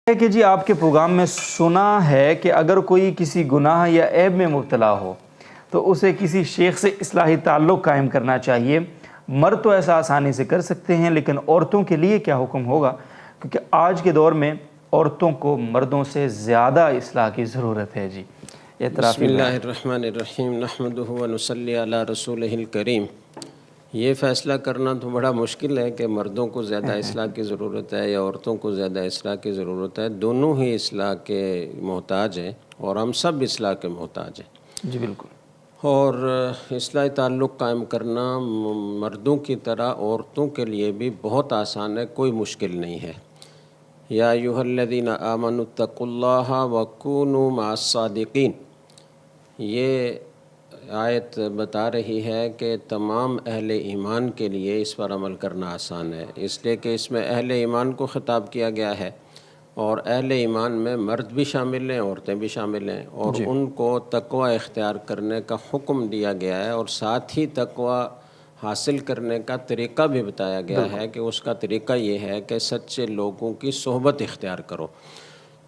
ہے کہ جی آپ کے پروگرام میں سنا ہے کہ اگر کوئی کسی گناہ یا عیب میں مبتلا ہو تو اسے کسی شیخ سے اصلاحی تعلق قائم کرنا چاہیے۔ مرد تو ایسا آسانی سے کر سکتے ہیں، لیکن عورتوں کے لیے کیا حکم ہوگا؟ کیونکہ آج کے دور میں عورتوں کو مردوں سے زیادہ اصلاح کی ضرورت ہے۔ جی بسم اعترافی اللہ بیان۔ الرحمن الرحیم نحمدہ و نصلی علی رسولہ الکریم۔ یہ فیصلہ کرنا تو بڑا مشکل ہے کہ مردوں کو زیادہ اصلاح کی ضرورت ہے یا عورتوں کو زیادہ اصلاح کی ضرورت ہے۔ دونوں ہی اصلاح کے محتاج ہیں اور ہم سب اصلاح کے محتاج ہیں۔ جی بالکل۔ اور اصلاحی تعلق قائم کرنا مردوں کی طرح عورتوں کے لیے بھی بہت آسان ہے، کوئی مشکل نہیں ہے۔ یا ایھا الذین آمنوا اتقوا اللہ وکونوا مع الصادقین، یہ آیت بتا رہی ہے کہ تمام اہل ایمان کے لیے اس پر عمل کرنا آسان ہے، اس لیے کہ اس میں اہل ایمان کو خطاب کیا گیا ہے، اور اہل ایمان میں مرد بھی شامل ہیں، عورتیں بھی شامل ہیں، اور ان کو تقوی اختیار کرنے کا حکم دیا گیا ہے، اور ساتھ ہی تقوی حاصل کرنے کا طریقہ بھی بتایا گیا ہے کہ اس کا طریقہ یہ ہے کہ سچے لوگوں کی صحبت اختیار کرو۔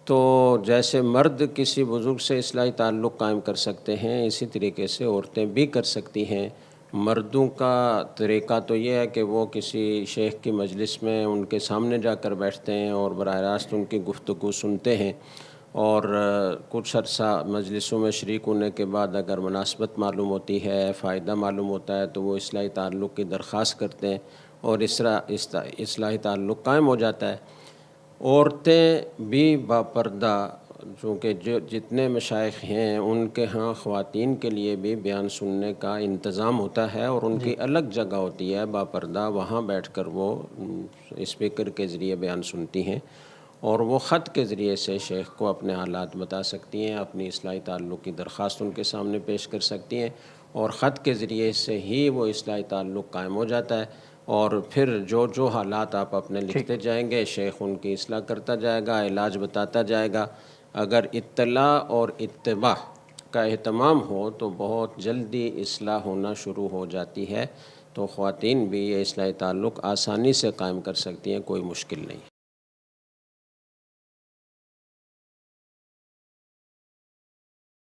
تو جیسے مرد کسی بزرگ سے اصلاحی تعلق قائم کر سکتے ہیں، اسی طریقے سے عورتیں بھی کر سکتی ہیں۔ مردوں کا طریقہ تو یہ ہے کہ وہ کسی شیخ کی مجلس میں ان کے سامنے جا کر بیٹھتے ہیں اور براہ راست ان کی گفتگو سنتے ہیں، اور کچھ عرصہ مجلسوں میں شریک ہونے کے بعد اگر مناسبت معلوم ہوتی ہے، فائدہ معلوم ہوتا ہے، تو وہ اصلاحی تعلق کی درخواست کرتے ہیں اور اصلاحی تعلق قائم ہو جاتا ہے۔ عورتیں بھی باپردہ، چونکہ جتنے مشائخ ہیں ان کے ہاں خواتین کے لیے بھی بیان سننے کا انتظام ہوتا ہے، اور ان کی الگ جگہ ہوتی ہے باپردہ، وہاں بیٹھ کر وہ اسپیکر کے ذریعے بیان سنتی ہیں، اور وہ خط کے ذریعے سے شیخ کو اپنے حالات بتا سکتی ہیں، اپنی اصلاحی تعلق کی درخواست ان کے سامنے پیش کر سکتی ہیں، اور خط کے ذریعے سے ہی وہ اصلاحی تعلق قائم ہو جاتا ہے۔ اور پھر جو حالات آپ اپنے لکھتے جائیں گے، شیخ ان کی اصلاح کرتا جائے گا، علاج بتاتا جائے گا۔ اگر اطلاع اور اتباع کا اہتمام ہو تو بہت جلدی اصلاح ہونا شروع ہو جاتی ہے، تو خواتین بھی یہ اصلاحی تعلق آسانی سے قائم کر سکتی ہیں، کوئی مشکل نہیں۔